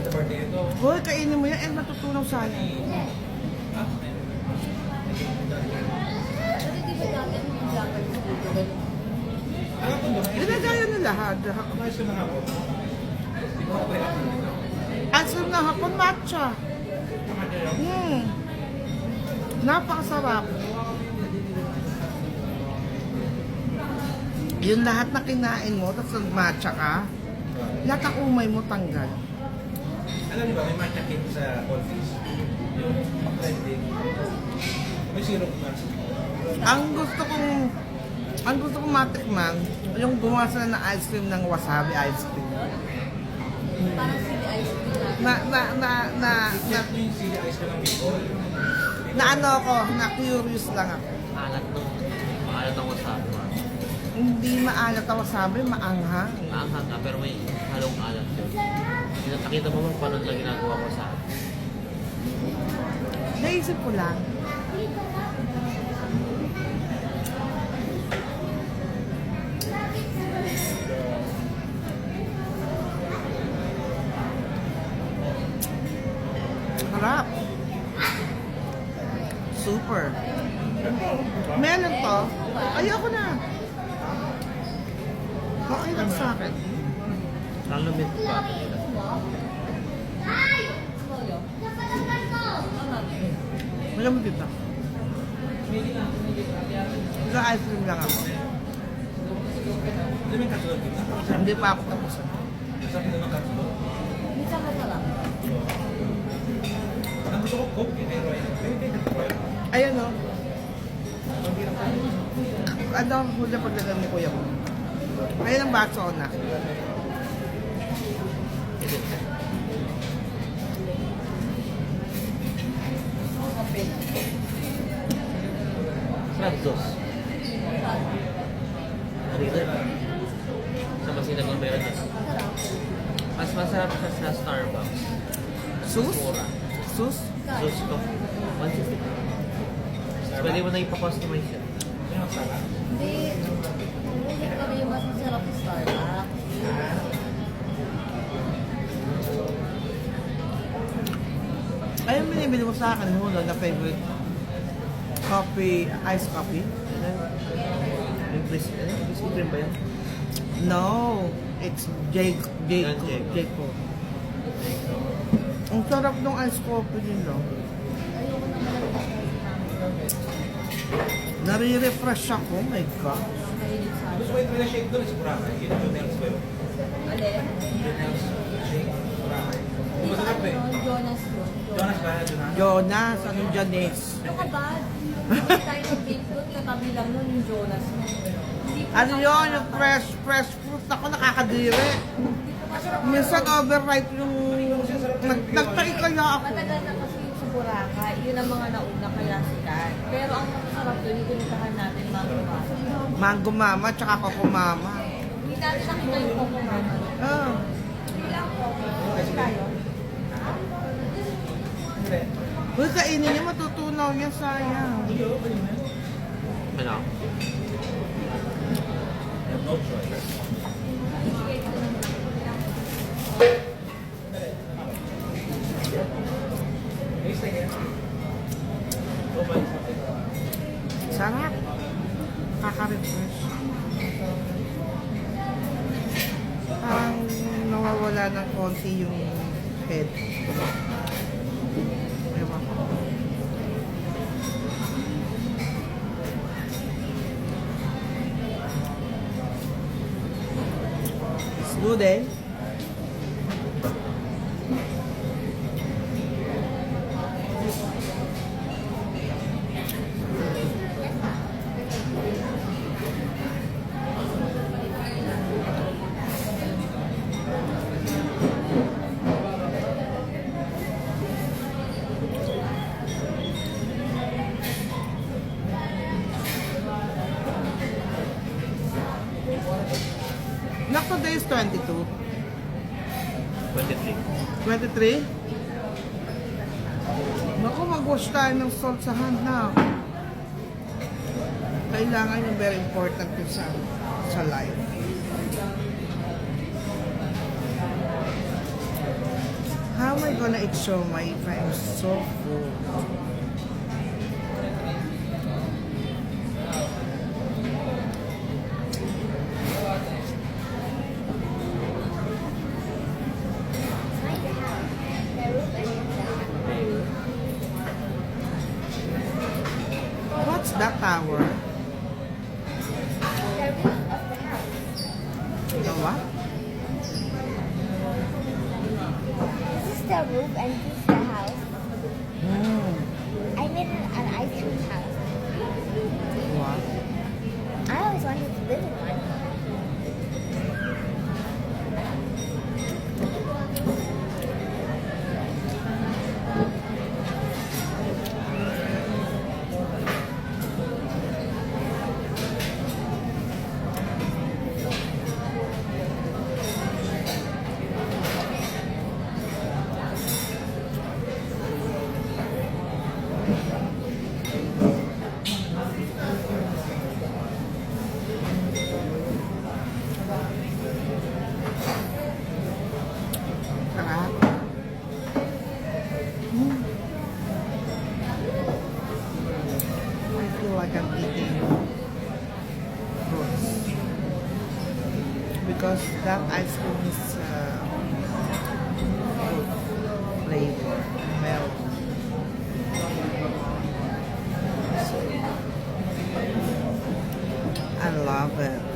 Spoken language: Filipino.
Hoy, kainin mo yan. Matutunaw sana. Ginagaya na lahat. Ice cream na hapon, matcha. Napakasarap. Yung lahat na kinain mo, tapos nag-matcha ka, lahat ang umay mo tanggal. Alam niyo ba, may matcha cake sa Coldfish? Yung trending. May syrup na. Ang gusto kong matikman, yung gumawa sila ng ice cream ng wasabi ice cream. Parang sili ice cream. Yung sili ice cream ng Bicol. Na ano ako, na curious lang ako. Maalat ng wasabi. Hindi maalat ang wasabi, maanghang. Maanghang nga, pero may halong alat yun. Nakita mo bang paano nila ginagawa ko sa akin? Naisip ko lang. Harap. Super. Meron to. Ayoko na. Okay lang sa akin. Lalumit pa. Wala mo dito. Sa ice cream lang ako. Hindi may katulad dito. Hindi pa ako tapos. Masarap din ang katulad. Minsan masarap. Ang gusto ko Coke, may Roy. May Roy. Ayan o. Ano ang hula pagdagan ni kuya ko? Ayan ang baso na. Sarap sauce. Dito. Sa Masinagang meron na. Mas masarap siya sa Starbucks. Sus? Mura. Sus? Sauce ko. 150. Pwede mo na ipakustomize siya. Hindi. Hindi kami yung mas masarap sa Starbucks. Ayun binibili mo sa akin hula na favorite coffee, iced coffee. Yung crispy cream ba yan? No, it's Jayco. Jayco. Ang sarap ng iced coffee nila. Ayoko na malagay. Nare-refresh ako, oh my God. Mahilig sa Gusto ko yung shake doon, is Boracay. Yung Jonels ba yun? Alin? Jonels shake, Boracay. Di ba Masarap eh. ano? Jonas yun. Jonas ba? Jonas? Jonas, anong Janice? Ano ka ba? Hindi tayo ng bake doon, katabi lang nun yung Jonas mo. Hindi ko Ano na- yun, yung fresh fruit. Ako nakakadiri. Minsan overripe yung... Nagtaki kaya ako. Matagal na kasi yung sa Boracay, yun ang mga nauna kaya sikat. Pero ang masarap doon, yung pinuntahan natin mga Boracay. Mango mama, tsaka coco mama. Hindi natin nakita yung Coco Mama. Ah. Hindi lang Coco. Tayo. Uy, kainin niya, matutunaw niya, sayang. Ano? No choice. Sarap. Kaka-refresh. Parang nawawala ng konti yung head. Ewan ko. It's good eh. Nak, today is 22. 23. 23? Naku, mag-wash tayo ng salt sa hand na. Kailangan yung very important yun sa life. am I gonna eat siomai if I'm so full? What's that tower? The what? This is the roof and this is the house. I made an ice cream house. What? I always wanted to live in one. Sarap. I feel like I'm eating fruits. Because that ice cream is fruit flavor, milk. I love it.